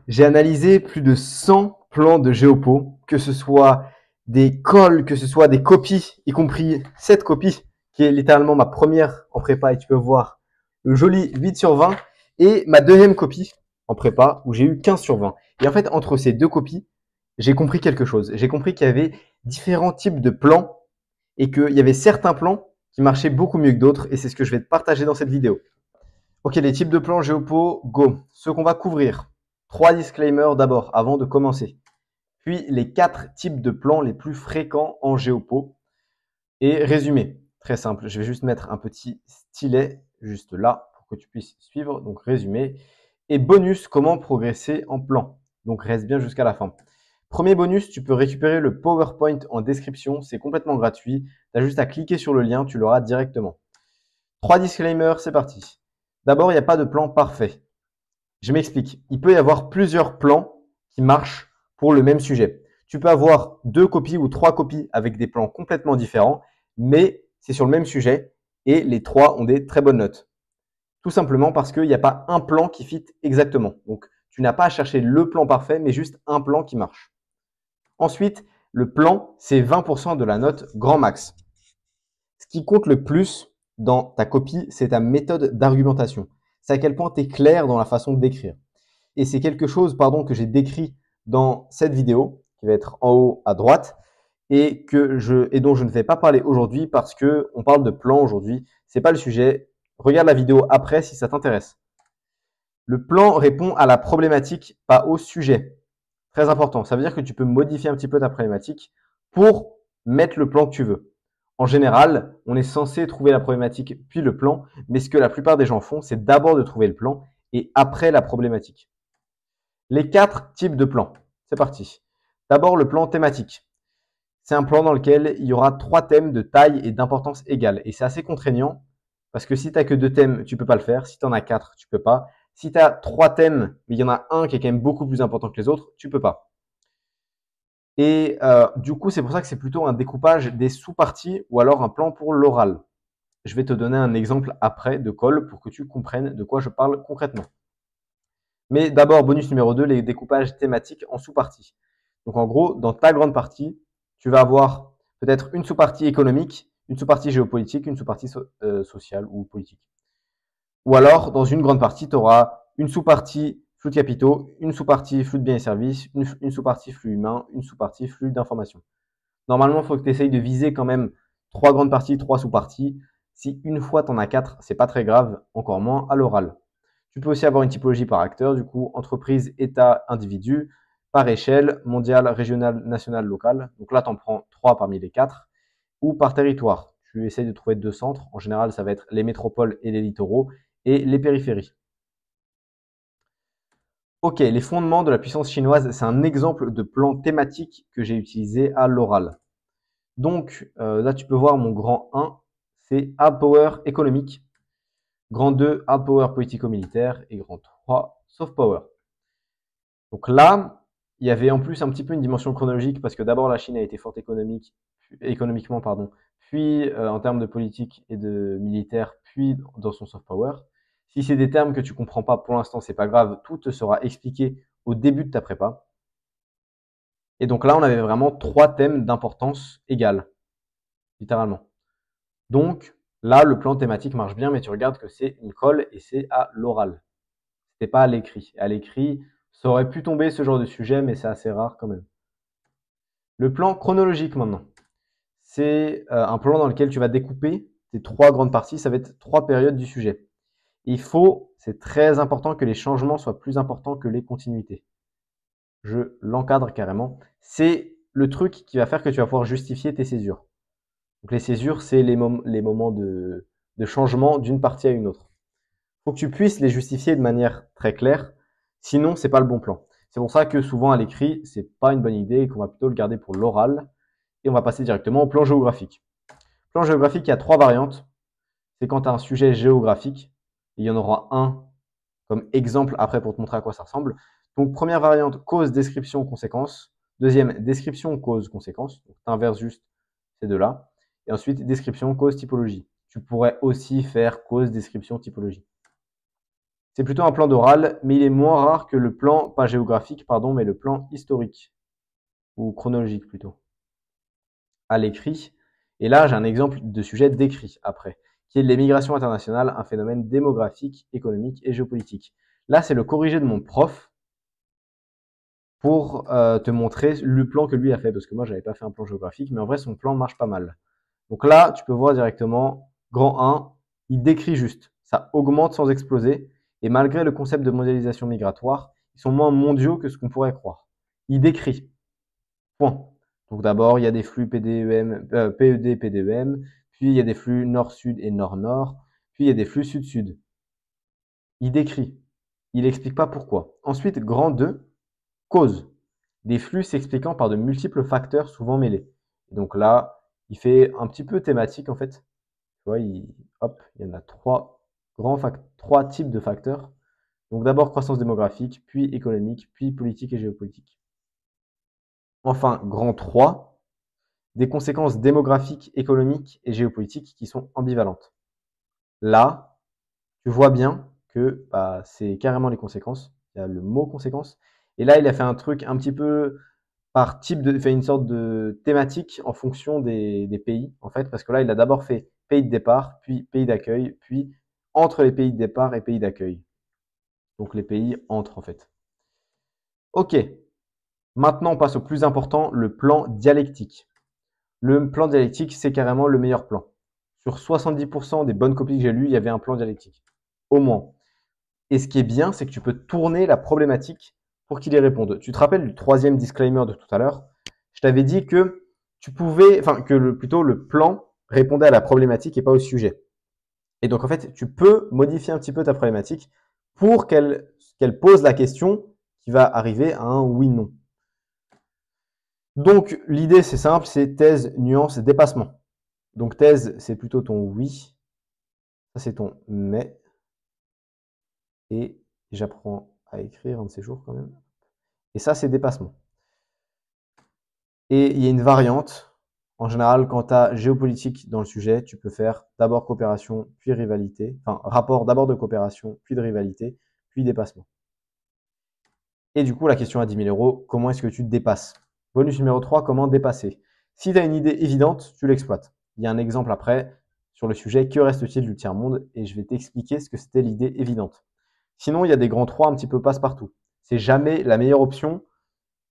J'ai analysé plus de 100 plans de géopo, que ce soit des calls, que ce soit des copies, y compris cette copie, qui est littéralement ma première en prépa, et tu peux voir le joli 8 sur 20, et ma deuxième copie en prépa, où j'ai eu 15 sur 20. Et en fait, entre ces deux copies, j'ai compris quelque chose. J'ai compris qu'il y avait différents types de plans, et qu'il y avait certains plans qui marchaient beaucoup mieux que d'autres, et c'est ce que je vais te partager dans cette vidéo. Ok, les types de plans géopo, go. Ce qu'on va couvrir. 3 disclaimers d'abord, avant de commencer. Puis les 4 types de plans les plus fréquents en géopo. Et résumé, très simple. Je vais juste mettre un petit stylet juste là pour que tu puisses suivre. Donc résumé. Et bonus, comment progresser en plan. Donc reste bien jusqu'à la fin. Premier bonus, tu peux récupérer le PowerPoint en description. C'est complètement gratuit. Tu as juste à cliquer sur le lien, tu l'auras directement. 3 disclaimers, c'est parti. D'abord, il n'y a pas de plan parfait. Je m'explique. Il peut y avoir plusieurs plans qui marchent pour le même sujet. Tu peux avoir 2 copies ou 3 copies avec des plans complètement différents, mais c'est sur le même sujet et les 3 ont des très bonnes notes. Tout simplement parce qu'il n'y a pas un plan qui fit exactement. Donc, tu n'as pas à chercher le plan parfait, mais juste un plan qui marche. Ensuite, le plan, c'est 20% de la note grand max. Ce qui compte le plus dans ta copie, c'est ta méthode d'argumentation. C'est à quel point tu es clair dans la façon de décrire. Et c'est quelque chose, pardon, que j'ai décrit dans cette vidéo, qui va être en haut à droite, et dont je ne vais pas parler aujourd'hui parce que on parle de plan aujourd'hui. C'est pas le sujet. Regarde la vidéo après si ça t'intéresse. Le plan répond à la problématique, pas au sujet. Très important. Ça veut dire que tu peux modifier un petit peu ta problématique pour mettre le plan que tu veux. En général, on est censé trouver la problématique puis le plan, mais ce que la plupart des gens font, c'est d'abord de trouver le plan et après la problématique. Les 4 types de plans. C'est parti. D'abord, le plan thématique. C'est un plan dans lequel il y aura 3 thèmes de taille et d'importance égale. Et c'est assez contraignant parce que si tu n'as que 2 thèmes, tu peux pas le faire. Si tu en as 4, tu peux pas. Si tu as 3 thèmes, mais il y en a un qui est quand même beaucoup plus important que les autres, tu peux pas. Et du coup, c'est pour ça que c'est plutôt un découpage des sous-parties ou alors un plan pour l'oral. Je vais te donner un exemple après de call pour que tu comprennes de quoi je parle concrètement. Mais d'abord, bonus numéro 2, les découpages thématiques en sous-parties. Donc en gros, dans ta grande partie, tu vas avoir peut-être une sous-partie économique, une sous-partie géopolitique, une sous-partie sociale ou politique. Ou alors, dans une grande partie, tu auras une sous-partie flux de capitaux, une sous-partie flux de biens et services, une sous-partie flux humain, une sous-partie flux d'informations. Normalement, il faut que tu essayes de viser quand même 3 grandes parties, 3 sous-parties. Si une fois tu en as 4, c'est pas très grave, encore moins à l'oral. Tu peux aussi avoir une typologie par acteur, du coup, entreprise, État, individu, par échelle, mondiale, régionale, nationale, locale. Donc là, tu en prends 3 parmi les 4. Ou par territoire. Tu essayes de trouver 2 centres. En général, ça va être les métropoles et les littoraux et les périphéries. Ok, les fondements de la puissance chinoise, c'est un exemple de plan thématique que j'ai utilisé à l'oral. Donc là, tu peux voir mon grand 1, c'est hard power économique. Grand 2, hard power politico-militaire. Et grand 3, soft power. Donc là, il y avait en plus un petit peu une dimension chronologique parce que d'abord la Chine a été forte économiquement, pardon, puis en termes de politique et de militaire, puis dans son soft power. Si c'est des termes que tu comprends pas pour l'instant, c'est pas grave, tout te sera expliqué au début de ta prépa. Et donc là, on avait vraiment 3 thèmes d'importance égale, littéralement. Donc là, le plan thématique marche bien, mais tu regardes que c'est une colle et c'est à l'oral. C'était pas à l'écrit. À l'écrit, ça aurait pu tomber ce genre de sujet, mais c'est assez rare quand même. Le plan chronologique maintenant. C'est un plan dans lequel tu vas découper tes 3 grandes parties. Ça va être 3 périodes du sujet. C'est très important que les changements soient plus importants que les continuités. Je l'encadre carrément. C'est le truc qui va faire que tu vas pouvoir justifier tes césures. Donc les césures, c'est les moments de changement d'une partie à une autre. Il faut que tu puisses les justifier de manière très claire, sinon c'est pas le bon plan. C'est pour ça que souvent à l'écrit, c'est pas une bonne idée et qu'on va plutôt le garder pour l'oral. Et on va passer directement au plan géographique. Plan géographique, il y a 3 variantes. C'est quand tu as un sujet géographique, il y en aura un comme exemple après pour te montrer à quoi ça ressemble. Donc première variante, cause, description, conséquence. Deuxième, description, cause, conséquence. Donc tu inverses juste ces deux-là. Et ensuite, description, cause, typologie. Tu pourrais aussi faire cause, description, typologie. C'est plutôt un plan d'oral, mais il est moins rare que le plan, pas géographique, pardon, mais le plan historique, ou chronologique plutôt, à l'écrit. Et là, j'ai un exemple de sujet décrit après, qui est l'émigration internationale, un phénomène démographique, économique et géopolitique. Là, c'est le corrigé de mon prof pour te montrer le plan que lui a fait, parce que moi, j'avais pas fait un plan géographique, mais en vrai, son plan marche pas mal. Donc là, tu peux voir directement, grand 1, il décrit juste, ça augmente sans exploser, et malgré le concept de mondialisation migratoire, ils sont moins mondiaux que ce qu'on pourrait croire. Il décrit, point. Donc d'abord, il y a des flux PDEM, PED, PDEM, puis il y a des flux nord-sud et nord-nord, puis il y a des flux sud-sud. Il décrit, il n'explique pas pourquoi. Ensuite, grand 2, cause. Des flux s'expliquant par de multiples facteurs souvent mêlés. Et donc là, il fait un petit peu thématique en fait. Tu vois, il y en a trois types de facteurs. Donc d'abord croissance démographique, puis économique, puis politique et géopolitique. Enfin, grand 3, des conséquences démographiques, économiques et géopolitiques qui sont ambivalentes. Là, tu vois bien que c'est carrément les conséquences. Il y a le mot conséquence. Et là, il a fait un truc un petit peu par fait une sorte de thématique en fonction des pays, en fait, parce que là, il a d'abord fait pays de départ, puis pays d'accueil, puis entre les pays de départ et pays d'accueil. Donc les pays entre, en fait. Ok, maintenant on passe au plus important, le plan dialectique. Le plan dialectique, c'est carrément le meilleur plan. Sur 70% des bonnes copies que j'ai lues, il y avait un plan dialectique. Au moins. Et ce qui est bien, c'est que tu peux tourner la problématique pour qu'il y réponde. Tu te rappelles du troisième disclaimer de tout à l'heure? Je t'avais dit que tu pouvais, enfin, que plutôt le plan répondait à la problématique et pas au sujet. Et donc, en fait, tu peux modifier un petit peu ta problématique pour qu'elle pose la question qui va arriver à un oui-non. Donc, l'idée, c'est simple, c'est thèse, nuance, dépassement. Donc, thèse, c'est plutôt ton oui. Ça, c'est ton mais. Et j'apprends à écrire un de ces jours quand même. Et ça, c'est dépassement. Et il y a une variante. En général, quand tu as géopolitique dans le sujet, tu peux faire d'abord coopération, puis rivalité. Enfin, rapport d'abord de coopération, puis de rivalité, puis dépassement. Et du coup, la question à 10 000 euros, comment est-ce que tu te dépasses? Bonus numéro 3, comment dépasser? Si tu as une idée évidente, tu l'exploites. Il y a un exemple après sur le sujet, que reste-t-il du tiers-monde? Et je vais t'expliquer ce que c'était l'idée évidente. Sinon, il y a des grands 3 un petit peu passe-partout. C'est jamais la meilleure option,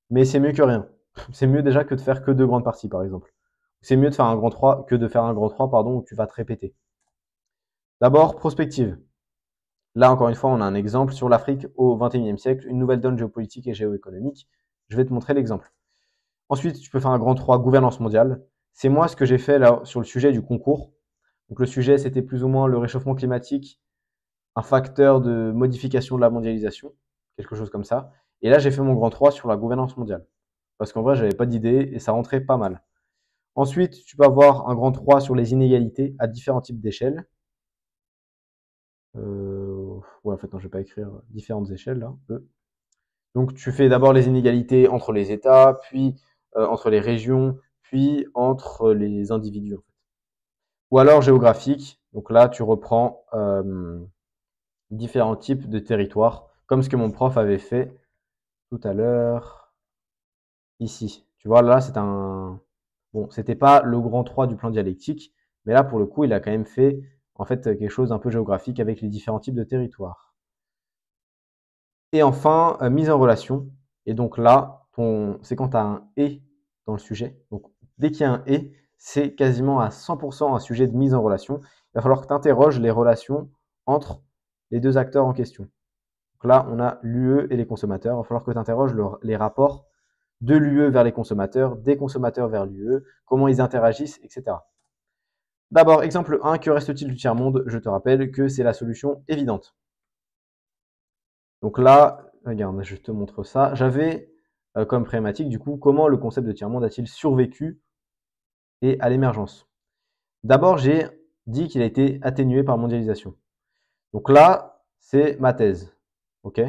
mais c'est mieux que rien. C'est mieux déjà que de faire que 2 grandes parties, par exemple. C'est mieux de faire un grand 3 que de faire un grand 3, pardon, où tu vas te répéter. D'abord, prospective. Là, encore une fois, on a un exemple sur l'Afrique au XXIe siècle, une nouvelle donne géopolitique et géoéconomique. Je vais te montrer l'exemple. Ensuite, tu peux faire un grand 3, gouvernance mondiale. C'est moi ce que j'ai fait là sur le sujet du concours. Donc le sujet, c'était plus ou moins le réchauffement climatique, un facteur de modification de la mondialisation, quelque chose comme ça. Et là, j'ai fait mon grand 3 sur la gouvernance mondiale. Parce qu'en vrai, j'avais pas d'idée et ça rentrait pas mal. Ensuite, tu peux avoir un grand 3 sur les inégalités à différents types d'échelles. Ouais, en fait, non, je vais pas écrire différentes échelles là. Donc, tu fais d'abord les inégalités entre les États, puis entre les régions, puis entre les individus. En fait. Ou alors géographique. Donc là, tu reprends différents types de territoires, comme ce que mon prof avait fait tout à l'heure ici. Tu vois, là, c'est un. Bon, c'était pas le grand 3 du plan dialectique, mais là, pour le coup, il a quand même fait en fait quelque chose d'un peu géographique avec les différents types de territoires. Et enfin, mise en relation. Et donc là, c'est quand tu as un et dans le sujet. Donc dès qu'il y a un et, c'est quasiment à 100% un sujet de mise en relation. Il va falloir que tu interroges les relations entre les deux acteurs en question. Donc là, on a l'UE et les consommateurs. Il va falloir que tu interroges les rapports de l'UE vers les consommateurs, des consommateurs vers l'UE, comment ils interagissent, etc. D'abord, exemple 1, que reste-t-il du tiers-monde? Je te rappelle que c'est la solution évidente. Donc là, regarde, je te montre ça. J'avais comme problématique, du coup, comment le concept de tiers-monde a-t-il survécu et à l'émergence? D'abord, j'ai dit qu'il a été atténué par mondialisation. Donc là, c'est ma thèse. Ok?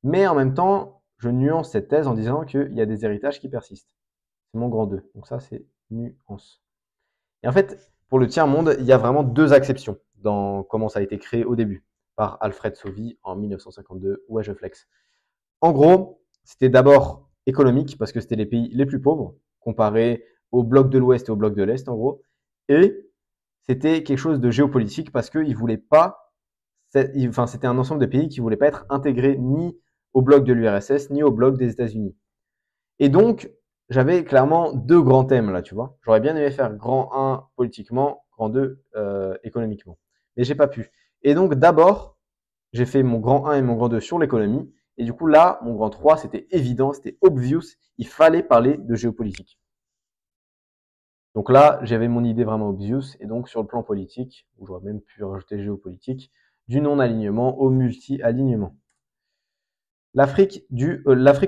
Mais en même temps, je nuance cette thèse en disant qu'il y a des héritages qui persistent. C'est mon grand 2. Donc ça, c'est nuance. Et en fait, pour le tiers-monde, il y a vraiment deux acceptions dans comment ça a été créé au début. par Alfred Sauvy en 1952. Ouais, je flex. En gros, c'était d'abord économique parce que c'était les pays les plus pauvres comparé au bloc de l'Ouest et au bloc de l'Est, en gros. Et c'était quelque chose de géopolitique parce qu'ils voulaient pas, enfin, c'était un ensemble de pays qui voulaient pas être intégrés ni au bloc de l'URSS ni au bloc des États-Unis. Et donc, j'avais clairement deux grands thèmes là, tu vois. J'aurais bien aimé faire grand 1 politiquement, grand 2 économiquement. Mais j'ai pas pu. Et donc, d'abord, j'ai fait mon grand 1 et mon grand 2 sur l'économie. Et du coup, là, mon grand 3, c'était évident, c'était obvious. Il fallait parler de géopolitique. Donc là, j'avais mon idée vraiment obvious. Et donc, sur le plan politique, où j'aurais même pu rajouter géopolitique, du non-alignement au multi-alignement. L'Afrique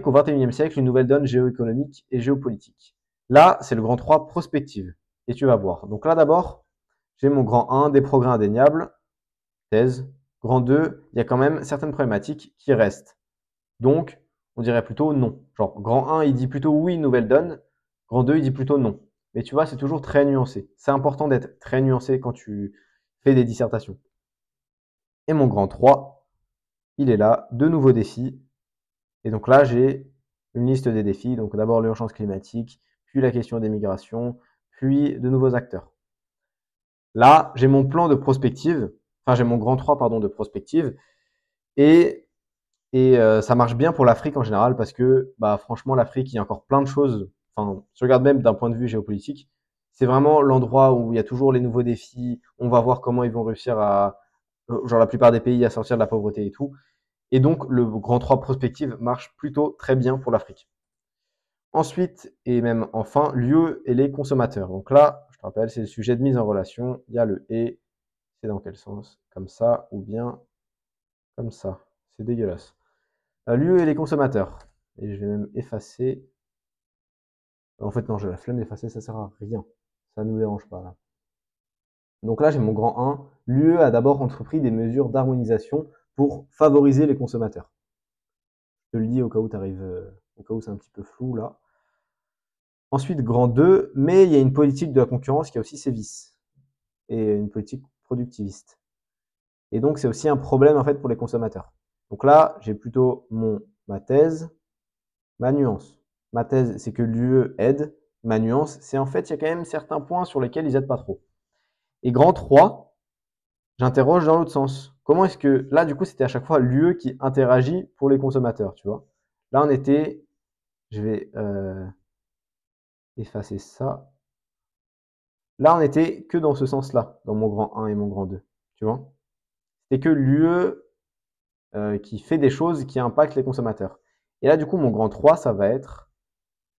au XXIe siècle, une nouvelle donne géoéconomique et géopolitique. Là, c'est le grand 3, prospective. Et tu vas voir. Donc là, d'abord, j'ai mon grand 1, des progrès indéniables, thèse. Grand 2, il y a quand même certaines problématiques qui restent. Donc, on dirait plutôt non. Genre, grand 1, il dit plutôt oui, nouvelle donne. Grand 2, il dit plutôt non. Mais tu vois, c'est toujours très nuancé. C'est important d'être très nuancé quand tu fais des dissertations. Et mon grand 3, il est là, de nouveaux défis. Et donc là, j'ai une liste des défis. Donc d'abord l'urgence climatique, puis la question des migrations, puis de nouveaux acteurs. Là, j'ai mon plan de prospective, enfin j'ai mon grand 3 pardon, de prospective. Et ça marche bien pour l'Afrique en général parce que bah, franchement, l'Afrique, il y a encore plein de choses. Enfin, je regarde même d'un point de vue géopolitique. C'est vraiment l'endroit où il y a toujours les nouveaux défis. On va voir comment ils vont réussir à, genre la plupart des pays, à sortir de la pauvreté et tout. Et donc, le grand 3 prospective marche plutôt très bien pour l'Afrique. Ensuite, et même enfin, l'UE et les consommateurs. Donc là, je te rappelle, c'est le sujet de mise en relation. Il y a le et. C'est dans quel sens? Comme ça ou bien comme ça. C'est dégueulasse. L'UE et les consommateurs. Et je vais même effacer. En fait, non, j'ai la flemme d'effacer, ça sert à rien. Ça ne nous dérange pas là. Donc là, j'ai mon grand 1. L'UE a d'abord entrepris des mesures d'harmonisation pour favoriser les consommateurs. Je te le dis au cas où au cas où c'est un petit peu flou là. Ensuite, grand 2, mais il y a une politique de la concurrence qui a aussi ses vices. Et une politique productiviste. Et donc, c'est aussi un problème en fait pour les consommateurs. Donc là, j'ai plutôt ma thèse, ma nuance. Ma thèse, c'est que l'UE aide. Ma nuance, c'est en fait, il y a quand même certains points sur lesquels ils aident pas trop. Et grand 3, j'interroge dans l'autre sens. Comment est-ce que, là, du coup, c'était à chaque fois l'UE qui interagit pour les consommateurs, tu vois. Là, on était, je vais effacer ça. Là, on était que dans ce sens-là, dans mon grand 1 et mon grand 2, tu vois. C'est que l'UE qui fait des choses qui impactent les consommateurs. Et là, du coup, mon grand 3, ça va être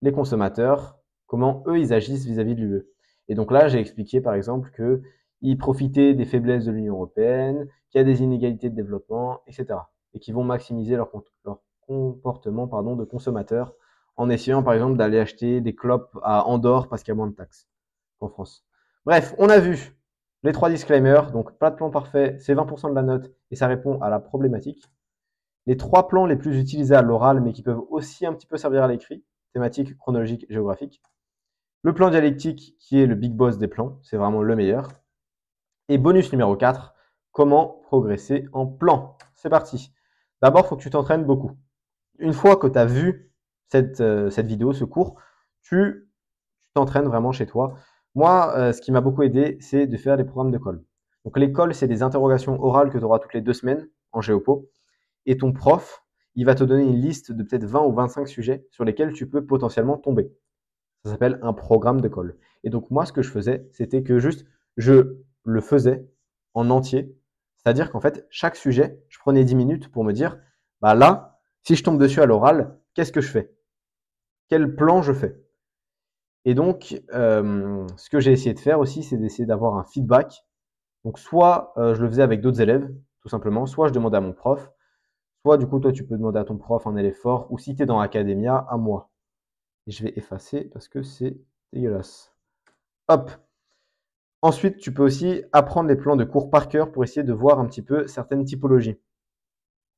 les consommateurs, comment eux, ils agissent vis-à-vis de l'UE. Et donc là, j'ai expliqué, par exemple, qu'ils profitaient des faiblesses de l'Union européenne, qu'il y a des inégalités de développement, etc. Et qu'ils vont maximiser leur comportement de consommateurs en essayant, par exemple, d'aller acheter des clopes à Andorre parce qu'il y a moins de taxes qu'en France. Bref, on a vu les 3 disclaimers. Donc, pas de plan parfait, c'est 20% de la note et ça répond à la problématique. Les 3 plans les plus utilisés à l'oral, mais qui peuvent aussi un petit peu servir à l'écrit, thématique, chronologique, géographique. Le plan dialectique, qui est le big boss des plans, c'est vraiment le meilleur. Et bonus numéro 4, comment progresser en plan. C'est parti. D'abord, il faut que tu t'entraînes beaucoup. Une fois que tu as vu cette vidéo, ce cours, tu t'entraînes vraiment chez toi. Moi, ce qui m'a beaucoup aidé, c'est de faire des programmes de colle. Donc les colles, c'est des interrogations orales que tu auras toutes les 2 semaines en géopo. Et ton prof, il va te donner une liste de peut-être 20 ou 25 sujets sur lesquels tu peux potentiellement tomber. Ça s'appelle un programme de colle. Et donc moi, ce que je faisais, c'était que juste, je le faisais en entier. C'est-à-dire qu'en fait, chaque sujet, je prenais 10 minutes pour me dire, bah là, si je tombe dessus à l'oral, qu'est-ce que je fais? Quel plan je fais? Et donc, ce que j'ai essayé de faire aussi, c'est d'essayer d'avoir un feedback. Donc soit je le faisais avec d'autres élèves, tout simplement, soit je demandais à mon prof, soit du coup, toi, tu peux demander à ton prof un élève fort, ou si tu es dans Academia, à moi. Et je vais effacer parce que c'est dégueulasse. Hop. Ensuite, tu peux aussi apprendre les plans de cours par cœur pour essayer de voir un petit peu certaines typologies.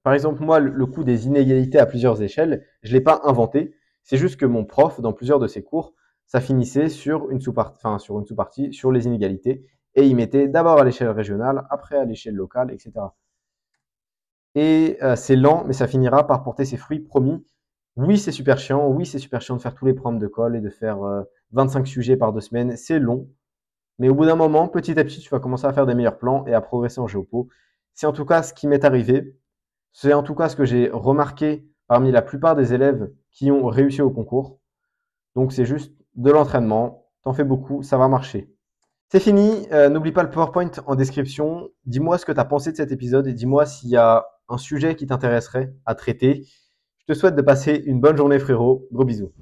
Par exemple, moi, le coup des inégalités à plusieurs échelles, je ne l'ai pas inventé. C'est juste que mon prof, dans plusieurs de ses cours, ça finissait sur une sous-partie sur les inégalités. Et il mettait d'abord à l'échelle régionale, après à l'échelle locale, etc. Et c'est lent, mais ça finira par porter ses fruits, promis. Oui, c'est super chiant. Oui, c'est super chiant de faire tous les programmes de colle et de faire 25 sujets par 2 semaines. C'est long. Mais au bout d'un moment, petit à petit, tu vas commencer à faire des meilleurs plans et à progresser en géopo. C'est en tout cas ce qui m'est arrivé. C'est en tout cas ce que j'ai remarqué parmi la plupart des élèves qui ont réussi au concours. Donc c'est juste de l'entraînement. T'en fais beaucoup, ça va marcher. C'est fini. N'oublie pas le PowerPoint en description. Dis-moi ce que tu as pensé de cet épisode et dis-moi s'il y a un sujet qui t'intéresserait à traiter. Je te souhaite de passer une bonne journée, frérot. Gros bisous.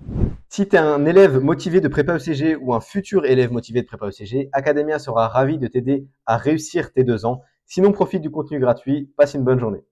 Si tu es un élève motivé de prépa ECG ou un futur élève motivé de prépa ECG, Academia sera ravi de t'aider à réussir tes 2 ans. Sinon, profite du contenu gratuit. Passe une bonne journée.